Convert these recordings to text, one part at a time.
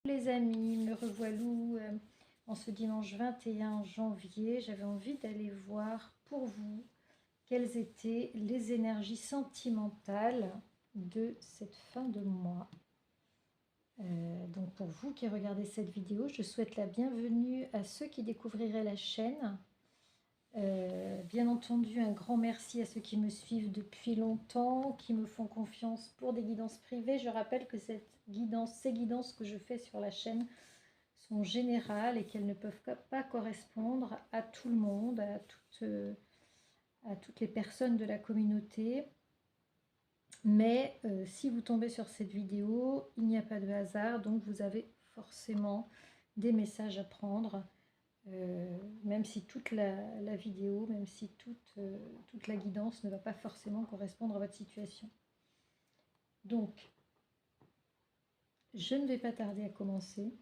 Les amis, me revoilou en ce dimanche 21 janvier. J'avais envie d'aller voir pour vous quelles étaient les énergies sentimentales de cette fin de mois. Donc pour vous qui regardez cette vidéo, je souhaite la bienvenue à ceux qui découvriraient la chaîne. Bien entendu, un grand merci à ceux qui me suivent depuis longtemps, qui me font confiance pour des guidances privées. Je rappelle que ces guidances que je fais sur la chaîne sont générales et qu'elles ne peuvent pas correspondre à tout le monde, à toutes les personnes de la communauté. Mais si vous tombez sur cette vidéo, il n'y a pas de hasard, donc vous avez forcément des messages à prendre. Même si toute la vidéo, même si toute la guidance ne va pas forcément correspondre à votre situation. Donc, je ne vais pas tarder à commencer.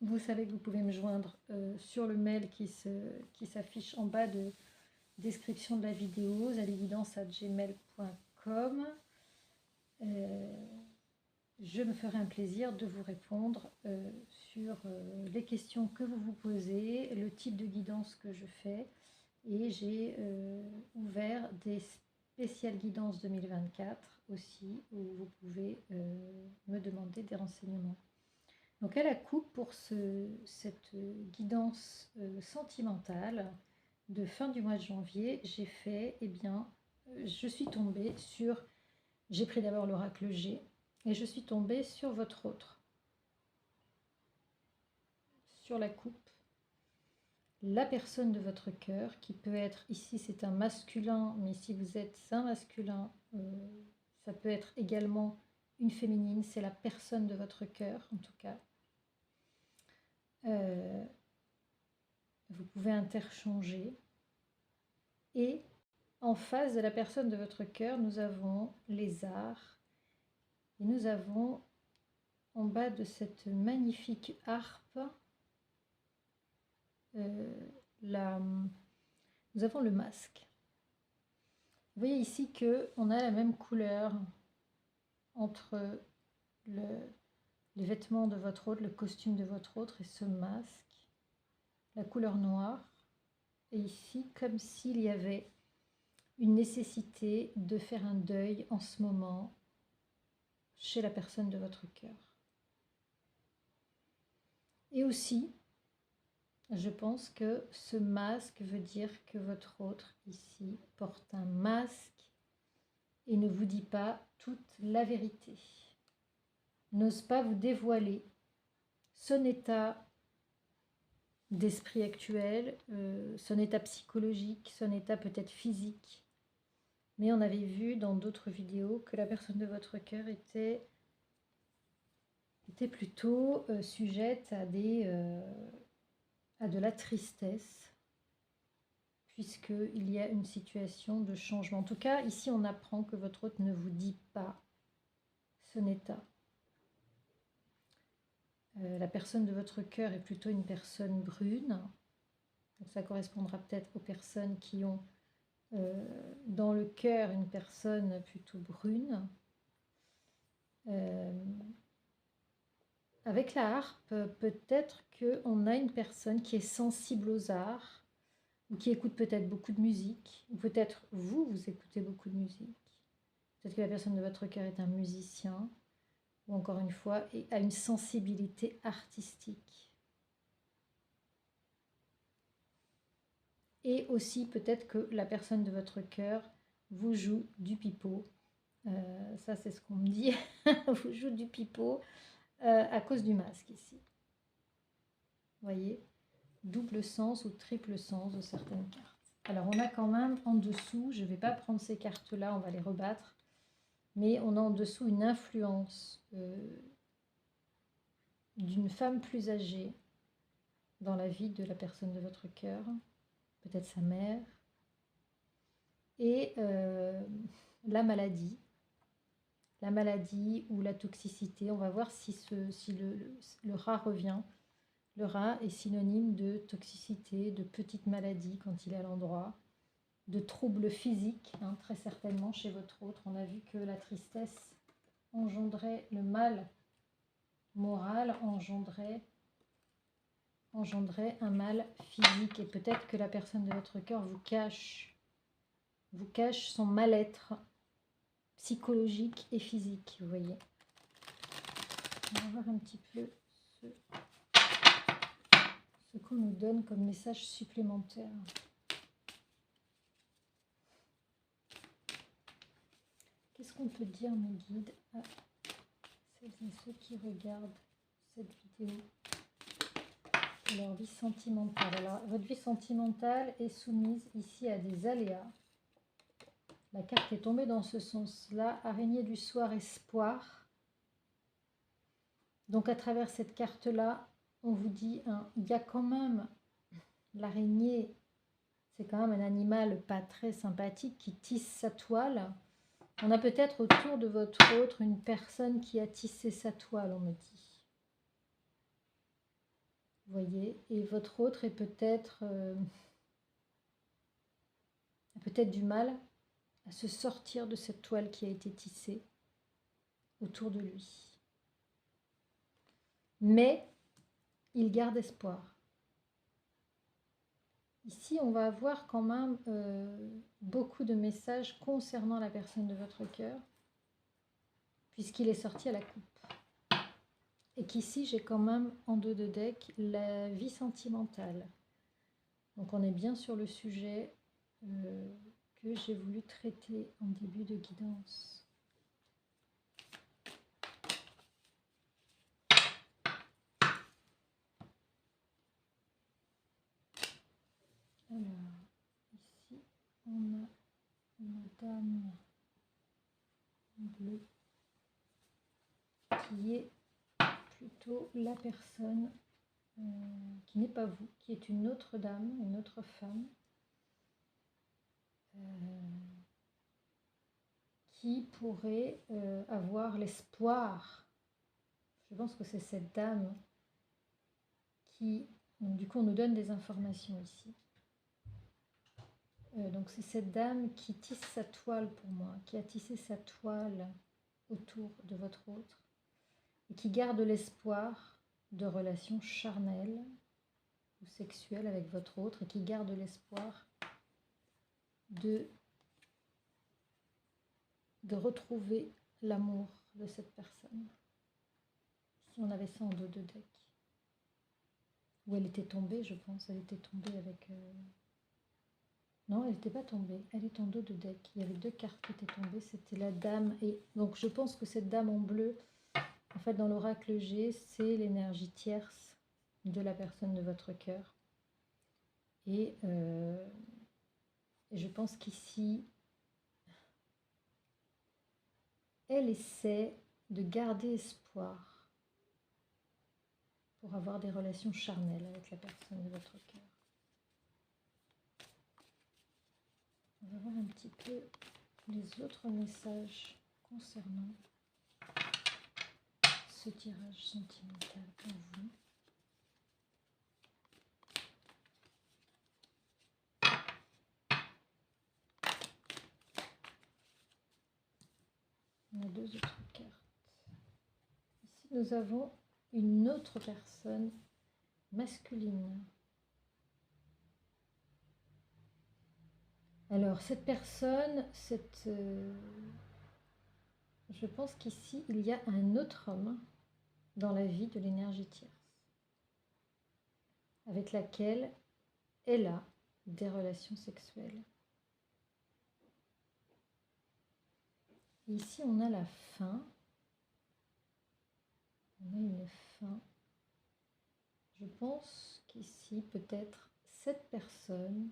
Vous savez que vous pouvez me joindre sur le mail qui s'affiche en bas de description de la vidéo, zaliguidance@gmail.com. Je me ferai un plaisir de vous répondre sur les questions que vous vous posez, le type de guidance que je fais. Et j'ai ouvert des spéciales guidances 2024 aussi, où vous pouvez me demander des renseignements. Donc à la coupe, pour cette guidance sentimentale de fin du mois de janvier, j'ai fait, je suis tombée sur, j'ai pris d'abord l'oracle G, et je suis tombée sur votre autre, sur la coupe, la personne de votre cœur, qui peut être, ici c'est un masculin, mais si vous êtes un masculin, ça peut être également une féminine, c'est la personne de votre cœur en tout cas. Vous pouvez interchanger. Et en face de la personne de votre cœur, nous avons les arts. Et nous avons en bas de cette magnifique harpe, nous avons le masque. Vous voyez ici qu'on a la même couleur entre les vêtements de votre autre, le costume de votre autre et ce masque, la couleur noire. Et ici, comme s'il y avait une nécessité de faire un deuil en ce moment chez la personne de votre cœur. Et aussi, je pense que ce masque veut dire que votre autre ici porte un masque et ne vous dit pas toute la vérité. N'ose pas vous dévoiler son état d'esprit actuel, son état psychologique, son état peut-être physique. Mais on avait vu dans d'autres vidéos que la personne de votre cœur était plutôt sujette à de la tristesse, puisqu'il y a une situation de changement. En tout cas, ici, on apprend que votre hôte ne vous dit pas son état. La personne de votre cœur est plutôt une personne brune. Donc ça correspondra peut-être aux personnes qui ont dans le cœur une personne plutôt brune. Avec la harpe, peut-être qu'on a une personne qui est sensible aux arts, ou qui écoute peut-être beaucoup de musique, ou peut-être vous écoutez beaucoup de musique. Peut-être que la personne de votre cœur est un musicien, ou encore une fois, a une sensibilité artistique. Et aussi peut-être que la personne de votre cœur vous joue du pipeau. Ça, c'est ce qu'on me dit. Vous joue du pipeau à cause du masque ici. Vous voyez, double sens ou triple sens de certaines cartes. Alors, on a quand même en dessous, je ne vais pas prendre ces cartes-là, on va les rebattre, mais on a en dessous une influence d'une femme plus âgée dans la vie de la personne de votre cœur, peut-être sa mère, et la maladie ou la toxicité. On va voir si le rat revient. Le rat est synonyme de toxicité, de petite maladie quand il est à l'endroit, de troubles physiques, très certainement chez votre autre. On a vu que la tristesse engendrait le mal morale engendrait un mal physique. Et peut-être que la personne de votre cœur vous cache son mal-être psychologique et physique, vous voyez. On va voir un petit peu ce qu'on nous donne comme message supplémentaire. Qu'est-ce qu'on peut dire, mes guides, à celles et ceux qui regardent cette vidéo de leur vie sentimentale? Alors, votre vie sentimentale est soumise ici à des aléas. La carte est tombée dans ce sens-là. Araignée du soir, espoir. Donc, à travers cette carte-là, on vous dit, hein, il y a quand même l'araignée, c'est quand même un animal pas très sympathique qui tisse sa toile. On a peut-être autour de votre autre une personne qui a tissé sa toile, on me dit. Vous voyez, et votre autre est peut-être a peut-être du mal à se sortir de cette toile qui a été tissée autour de lui. Mais il garde espoir. Ici, on va avoir quand même beaucoup de messages concernant la personne de votre cœur, puisqu'il est sorti à la coupe. Et qu'ici, j'ai quand même en dos de deck la vie sentimentale. Donc, on est bien sur le sujet que j'ai voulu traiter en début de guidance. Alors, ici, on a une dame bleue qui est plutôt la personne qui n'est pas vous, qui est une autre dame, une autre femme, qui pourrait avoir l'espoir. Je pense que c'est cette dame qui... Donc, du coup, on nous donne des informations ici. Donc c'est cette dame qui tisse sa toile pour moi, qui a tissé sa toile autour de votre autre et qui garde l'espoir de relations charnelles ou sexuelles avec votre autre et qui garde l'espoir de retrouver l'amour de cette personne. Si on avait ça en dos de deck. Où elle était tombée, je pense, elle était tombée avec... Non, elle n'était pas tombée, elle est en dos de deck. Il y avait deux cartes qui étaient tombées, c'était la dame. Et donc je pense que cette dame en bleu, en fait dans l'oracle G, c'est l'énergie tierce de la personne de votre cœur. Et je pense qu'ici, elle essaie de garder espoir pour avoir des relations charnelles avec la personne de votre cœur. On va voir un petit peu les autres messages concernant ce tirage sentimental pour vous. On a deux autres cartes. Ici, nous avons une autre personne masculine. Alors, cette personne, je pense qu'ici, il y a un autre homme dans la vie de l'énergie tierce, avec laquelle elle a des relations sexuelles. Et ici, on a la fin. On a une fin. Je pense qu'ici, peut-être, cette personne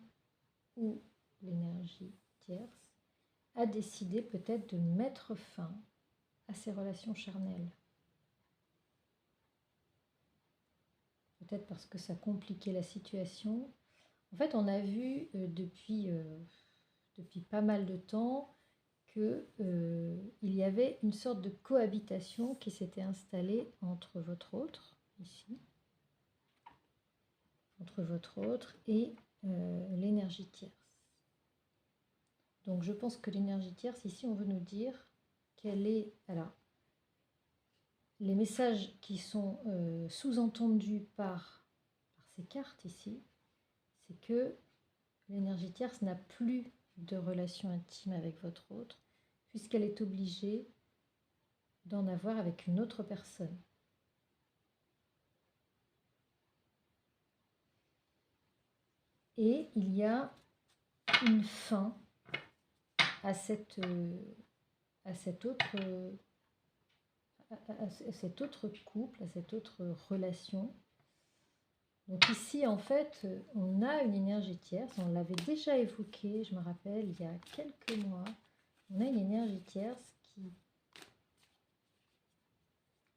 ou l'énergie tierce a décidé peut-être de mettre fin à ses relations charnelles. Peut-être parce que ça compliquait la situation. En fait, on a vu depuis pas mal de temps qu'il y avait une sorte de cohabitation qui s'était installée entre votre autre, ici, entre votre autre et l'énergie tierce. Donc je pense que l'énergie tierce, ici, on veut nous dire qu'elle est... Alors, les messages qui sont sous-entendus par ces cartes ici, c'est que l'énergie tierce n'a plus de relation intime avec votre autre, puisqu'elle est obligée d'en avoir avec une autre personne. Et il y a une fin à cet autre couple, à cette autre relation. Donc ici, en fait, on a une énergie tierce, on l'avait déjà évoqué, je me rappelle, il y a quelques mois. On a une énergie tierce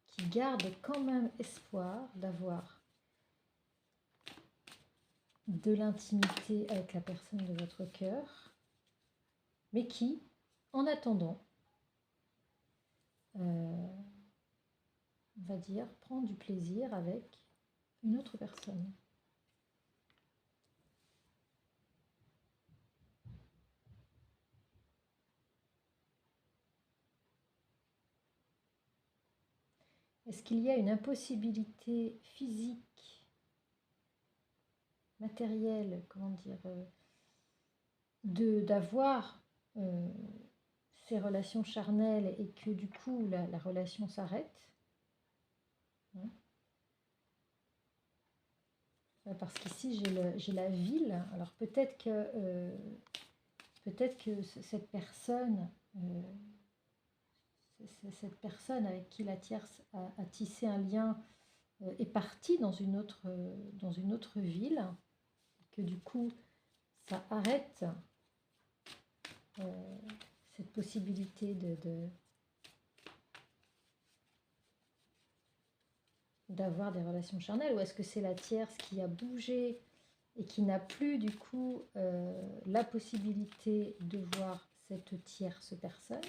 qui garde quand même espoir d'avoir de l'intimité avec la personne de votre cœur, mais qui, en attendant, on va dire, prend du plaisir avec une autre personne. Est-ce qu'il y a une impossibilité physique, matérielle, comment dire, d'avoir ces relations charnelles et que du coup la relation s'arrête, hein? Parce qu'ici j'ai la ville. Alors peut-être que cette personne avec qui la tierce a tissé un lien est partie dans une autre ville, et que du coup ça arrête cette possibilité d'avoir des relations charnelles, ou est-ce que c'est la tierce qui a bougé et qui n'a plus du coup la possibilité de voir cette tierce personne?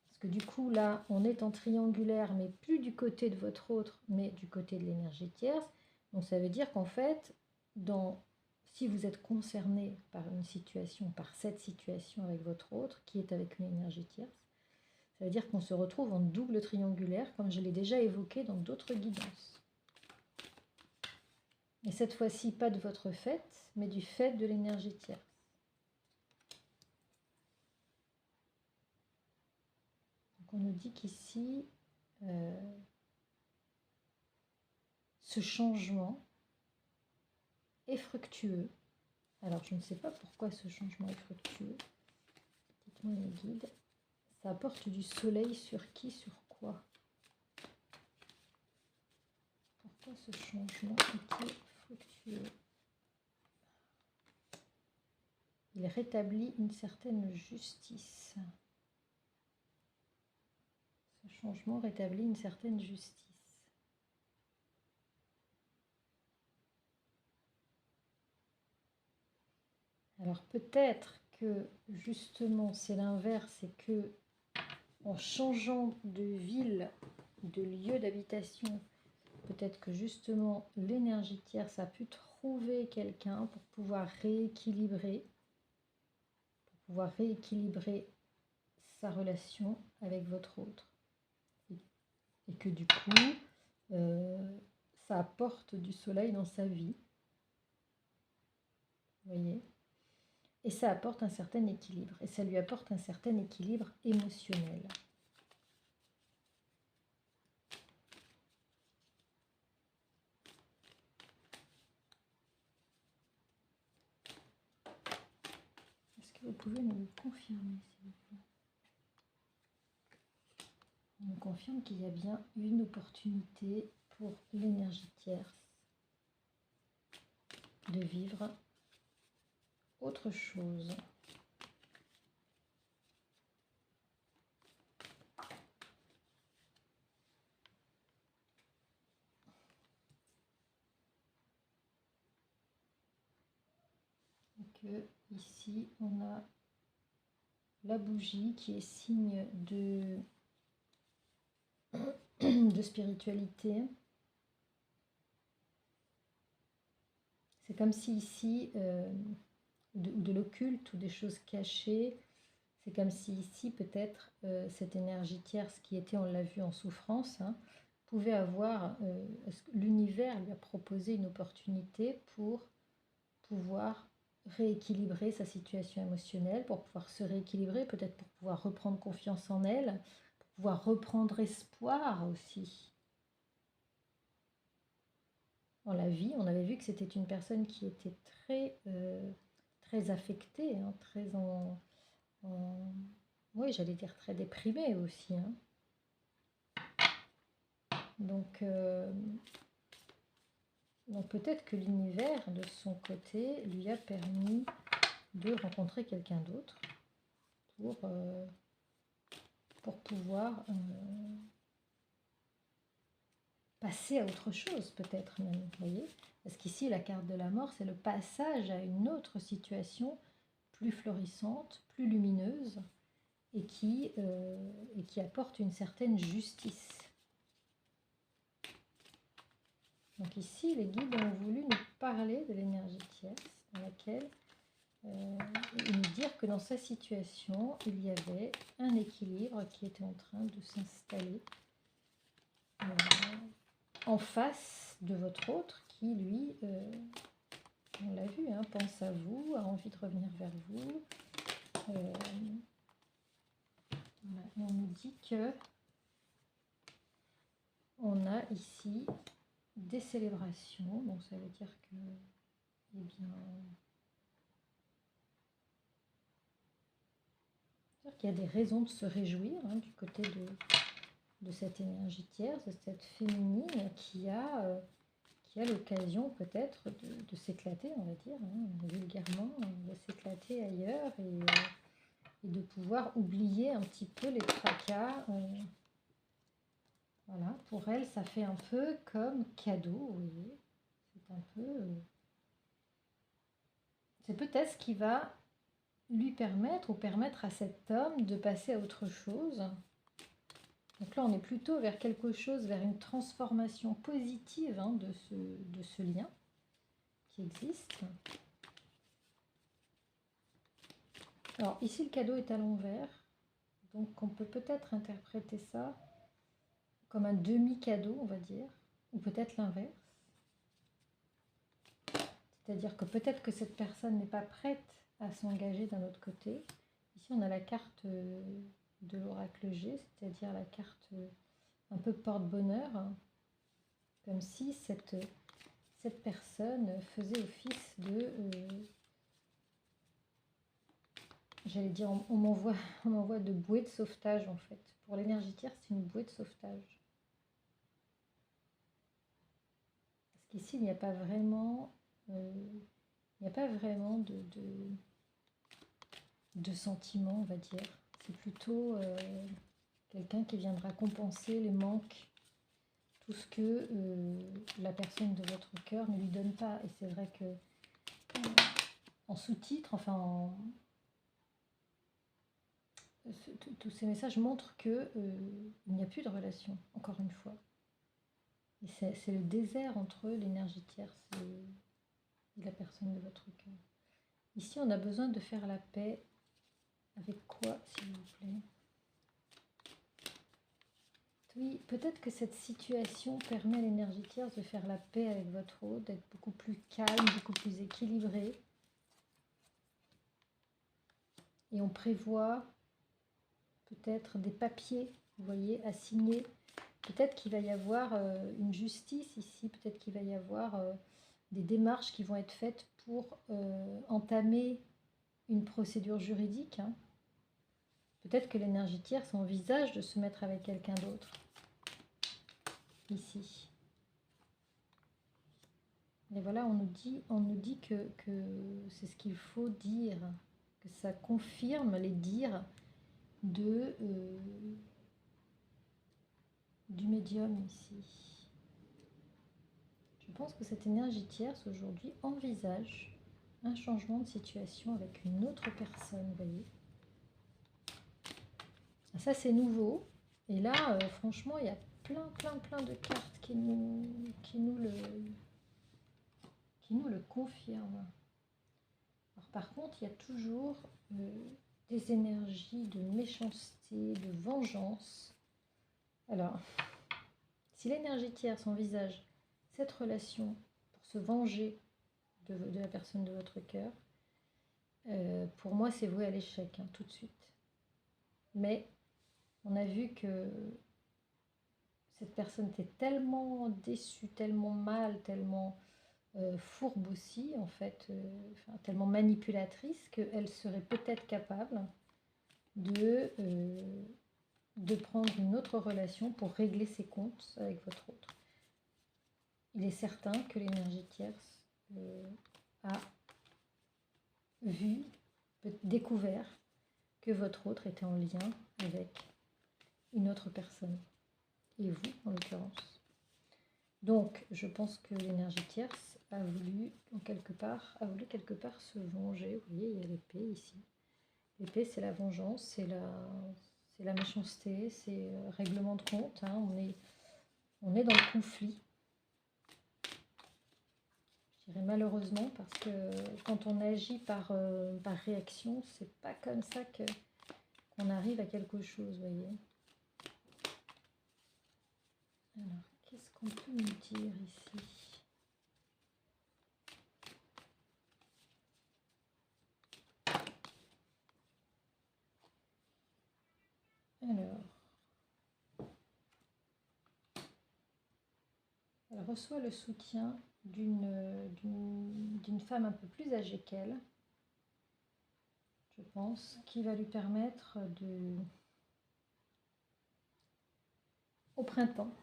Parce que du coup là on est en triangulaire, mais plus du côté de votre autre, mais du côté de l'énergie tierce. Donc ça veut dire qu'en fait, si vous êtes concerné par une situation, par cette situation avec votre autre, qui est avec une énergie tierce, ça veut dire qu'on se retrouve en double triangulaire, comme je l'ai déjà évoqué dans d'autres guidances. Et cette fois-ci, pas de votre fait, mais du fait de l'énergie tierce. Donc on nous dit qu'ici, ce changement est fructueux. Alors je ne sais pas pourquoi ce changement est fructueux. Dites-moi mes guides. Ça apporte du soleil sur qui, sur quoi? Pourquoi ce changement est-il fructueux? Il rétablit une certaine justice. Ce changement rétablit une certaine justice. Alors peut-être que justement c'est l'inverse, c'est que en changeant de ville, de lieu d'habitation, peut-être que justement l'énergie tierce a pu trouver quelqu'un pour pouvoir rééquilibrer sa relation avec votre autre. Et que du coup, ça apporte du soleil dans sa vie. Vous voyez? Et ça apporte un certain équilibre. Et ça lui apporte un certain équilibre émotionnel. Est-ce que vous pouvez me le confirmer, s'il vous plaît? On me confirme qu'il y a bien une opportunité pour l'énergie tierce de vivre autre chose. Et que ici on a la bougie qui est signe de spiritualité. C'est comme si ici, de l'occulte ou des choses cachées, C'est comme si ici, peut-être, cette énergie tierce qui était, on l'a vu, en souffrance, hein, pouvait avoir, l'univers lui a proposé une opportunité pour pouvoir rééquilibrer sa situation émotionnelle, pour pouvoir se rééquilibrer, peut-être pour pouvoir reprendre confiance en elle, pour pouvoir reprendre espoir aussi dans la vie. On avait vu que c'était une personne qui était très affectée, hein, très oui, j'allais dire très déprimée aussi, hein. Donc, peut-être que l'univers, de son côté, lui a permis de rencontrer quelqu'un d'autre pour pouvoir passer à autre chose, peut-être même, vous voyez. Parce qu'ici, la carte de la mort, c'est le passage à une autre situation plus florissante, plus lumineuse, et qui apporte une certaine justice. Donc ici, les guides ont voulu nous parler de l'énergie tierce, dans laquelle et nous dire que dans sa situation, il y avait un équilibre qui était en train de s'installer en face de votre autre qui, lui, on l'a vu, hein, pense à vous, a envie de revenir vers vous. Voilà. Et on nous dit que on a ici des célébrations, donc ça veut dire que, eh bien, qu'il y a des raisons de se réjouir, hein, du côté de cette énergie tierce, de cette féminine qui a l'occasion peut-être de s'éclater, on va dire, hein, vulgairement, de s'éclater ailleurs et de pouvoir oublier un petit peu les tracas. Voilà, pour elle, ça fait un peu comme cadeau, vous voyez. C'est un peu... c'est peut-être ce qui va lui permettre ou permettre à cet homme de passer à autre chose. Donc là, on est plutôt vers quelque chose, vers une transformation positive, hein, de ce lien qui existe. Alors ici, le cadeau est à l'envers. Donc on peut peut-être interpréter ça comme un demi-cadeau, on va dire, ou peut-être l'inverse. C'est-à-dire que peut-être que cette personne n'est pas prête à s'engager d'un autre côté. Ici, on a la carte de l'oracle G, c'est-à-dire la carte un peu porte-bonheur, comme si cette personne faisait office de... j'allais dire, on m'envoie de bouée de sauvetage, en fait. Pour l'énergie tierce, c'est une bouée de sauvetage. Parce qu'ici, il n'y a pas vraiment... de sentiment, on va dire. C'est plutôt quelqu'un qui viendra compenser les manques, tout ce que la personne de votre cœur ne lui donne pas. Et c'est vrai que en sous-titre, enfin, tous ces messages montrent que il n'y a plus de relation, encore une fois. Et c'est le désert entre l'énergie tierce et la personne de votre cœur. Ici, on a besoin de faire la paix. Avec quoi, s'il vous plaît? Oui, peut-être que cette situation permet à l'énergie tierce de faire la paix avec votre autre, d'être beaucoup plus calme, beaucoup plus équilibré. Et on prévoit peut-être des papiers, vous voyez, à signer. Peut-être qu'il va y avoir une justice ici, peut-être qu'il va y avoir des démarches qui vont être faites pour entamer une procédure juridique, hein. Peut-être que l'énergie tierce envisage de se mettre avec quelqu'un d'autre, ici. Et voilà, on nous dit que c'est ce qu'il faut dire, que ça confirme les dires du médium ici. Je pense que cette énergie tierce aujourd'hui envisage un changement de situation avec une autre personne, vous voyez. Ça, c'est nouveau. Et là, franchement, il y a plein de cartes qui nous le confirment. Alors, par contre, il y a toujours des énergies de méchanceté, de vengeance. Alors, si l'énergie tierce envisage cette relation pour se venger de la personne de votre cœur, pour moi, c'est voué à l'échec, hein, tout de suite. Mais on a vu que cette personne était tellement déçue, tellement mal, tellement fourbe aussi, en fait, tellement manipulatrice, qu'elle serait peut-être capable de prendre une autre relation pour régler ses comptes avec votre autre. Il est certain que l'énergie tierce a vu, découvert que votre autre était en lien avec une autre personne, et vous en l'occurrence. Donc, je pense que l'énergie tierce a voulu quelque part se venger. Vous voyez, il y a l'épée ici. L'épée, c'est la vengeance, c'est la méchanceté, c'est règlement de compte. Hein. On est dans le conflit. Je dirais malheureusement, parce que quand on agit par réaction, c'est pas comme ça qu'on arrive à quelque chose, vous voyez. Alors, qu'est-ce qu'on peut nous dire ici? Alors, elle reçoit le soutien d'une femme un peu plus âgée qu'elle, je pense, qui va lui permettre au printemps,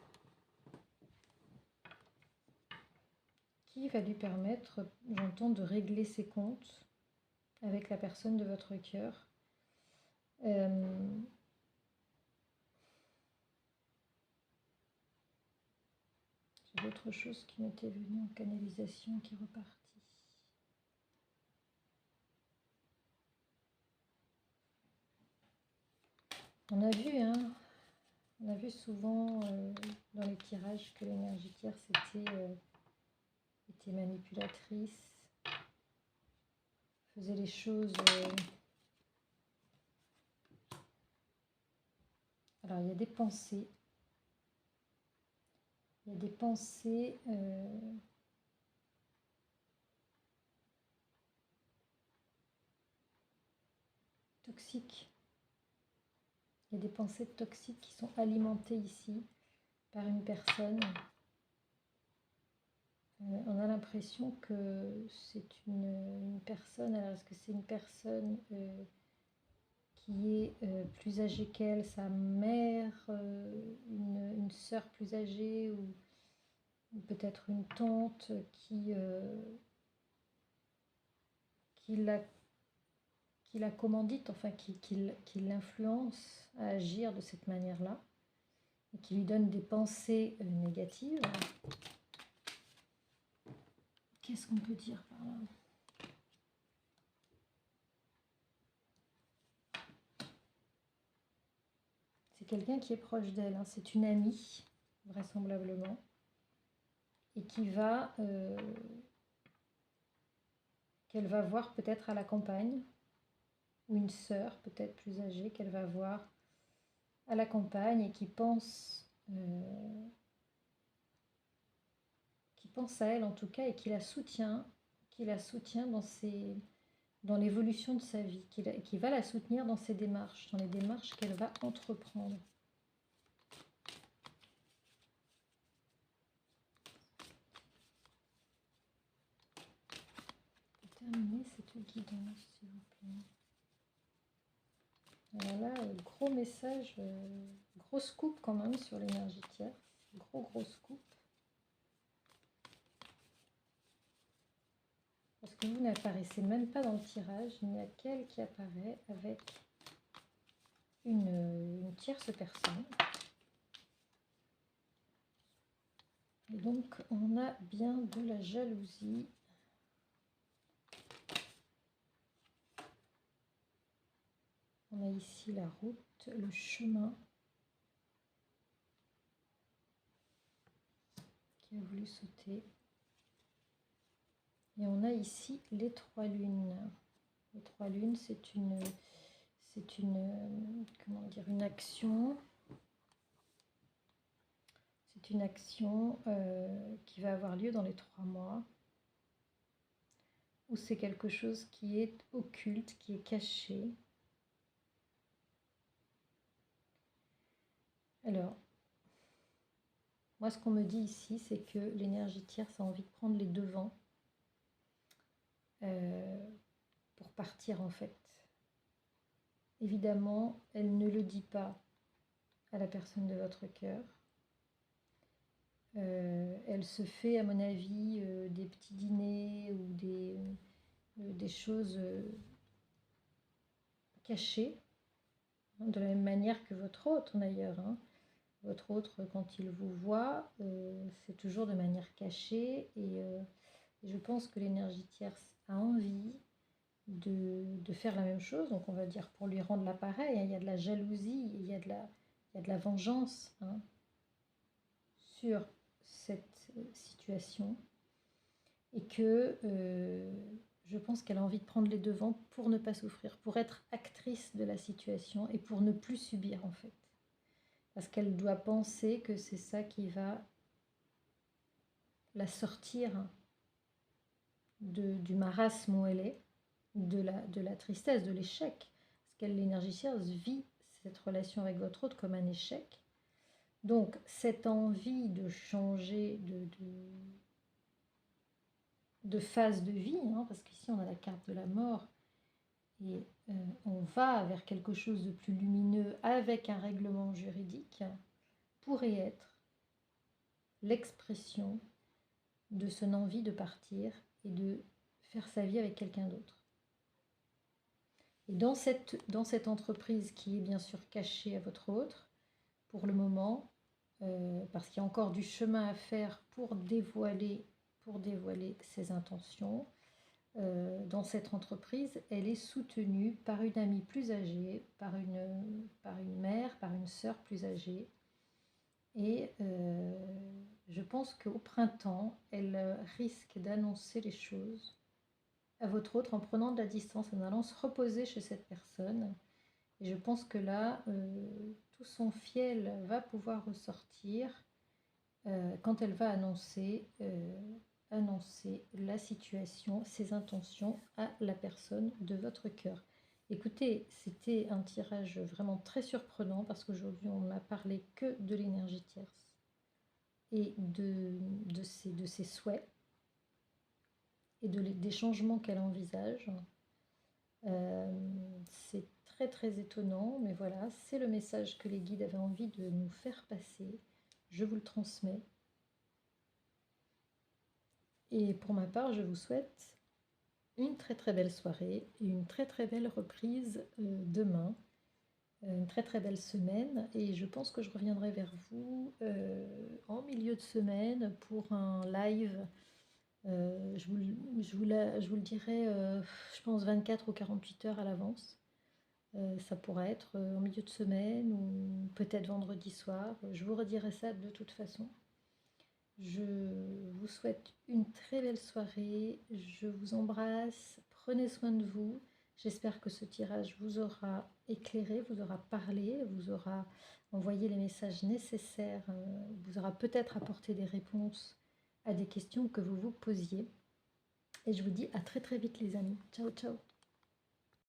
qui va lui permettre, j'entends, de régler ses comptes avec la personne de votre cœur. J'ai d'autres choses qui m'étaient venues en canalisation qui est repartie. On a vu, hein, on a vu souvent dans les tirages que l'énergie tierce était manipulatrice, faisait les choses. Alors, il y a des pensées. Il y a des pensées toxiques. Il y a des pensées toxiques qui sont alimentées ici par une personne. On a l'impression que c'est une personne. Alors, est-ce que c'est une personne qui est plus âgée qu'elle, sa mère, une sœur plus âgée, ou peut-être une tante qui la commandite, enfin qui l'influence à agir de cette manière-là, et qui lui donne des pensées négatives. Qu'est-ce qu'on peut dire par là? C'est quelqu'un qui est proche d'elle, hein. C'est une amie, vraisemblablement, et qu'elle va voir peut-être à la campagne, ou une sœur peut-être plus âgée qu'elle va voir à la campagne et qui pense à elle en tout cas, et qui la soutient dans l'évolution de sa vie, qui va la soutenir dans ses démarches, dans les démarches qu'elle va entreprendre. Pour terminer cette guidance, s'il vous plaît. Alors là, gros message, gros scoop quand même sur l'énergie tierce. Gros scoop. Parce que vous n'apparaissez même pas dans le tirage. Il n'y a qu'elle qui apparaît avec une tierce personne. Et donc, on a bien de la jalousie. On a ici la route, le chemin qui a voulu sauter. Et on a ici les trois lunes. Les trois lunes, c'est c'est une, comment dire, une action. C'est une action qui va avoir lieu dans les 3 mois. Ou c'est quelque chose qui est occulte, qui est caché. Alors, moi, ce qu'on me dit ici, c'est que l'énergie tierce a envie de prendre les devants pour partir, en fait. Évidemment, elle ne le dit pas à la personne de votre cœur. Elle se fait, à mon avis, des petits dîners ou des choses cachées, hein, de la même manière que votre autre, d'ailleurs. Hein. Votre autre, quand il vous voit, c'est toujours de manière cachée. Et je pense que l'énergie tierce a envie de faire la même chose. Donc on va dire pour lui rendre l'appareil, hein, il y a de la jalousie, il y a de la vengeance, hein, sur cette situation. Et que je pense qu'elle a envie de prendre les devants pour ne pas souffrir, pour être actrice de la situation et pour ne plus subir, en fait. Parce qu'elle doit penser que c'est ça qui va la sortir du marasme où elle est, de la tristesse, de l'échec. Parce qu'elle, l'énergie tierce, vit cette relation avec votre autre comme un échec. Donc, cette envie de changer de phase de vie, hein, parce qu'ici on a la carte de la mort, et on va vers quelque chose de plus lumineux avec un règlement juridique, pourrait être l'expression de son envie de partir et de faire sa vie avec quelqu'un d'autre. Et dans cette entreprise qui est bien sûr cachée à votre autre, pour le moment, parce qu'il y a encore du chemin à faire pour dévoiler ses intentions, dans cette entreprise, elle est soutenue par une amie plus âgée, par une mère, par une sœur plus âgée. Et je pense qu'au printemps, elle risque d'annoncer les choses à votre autre en prenant de la distance, en allant se reposer chez cette personne. Et je pense que là, tout son fiel va pouvoir ressortir quand elle va annoncer la situation, ses intentions à la personne de votre cœur. Écoutez, c'était un tirage vraiment très surprenant parce qu'aujourd'hui, on n'a parlé que de l'énergie tierce et de ses souhaits et des changements qu'elle envisage. C'est très très étonnant, mais voilà, c'est le message que les guides avaient envie de nous faire passer. Je vous le transmets. Et pour ma part, je vous souhaite une très très belle soirée et une très très belle reprise demain. Une très très belle semaine. Et je pense que je reviendrai vers vous en milieu de semaine pour un live. Je vous le dirai, je pense 24 ou 48 heures à l'avance. Ça pourrait être en milieu de semaine ou peut-être vendredi soir. Je vous redirai ça de toute façon. Je vous souhaite une très belle soirée. Je vous embrasse. Prenez soin de vous. J'espère que ce tirage vous aura éclairé, vous aura parlé, vous aura envoyé les messages nécessaires, vous aura peut-être apporté des réponses à des questions que vous vous posiez. Et je vous dis à très très vite les amis. Ciao ciao.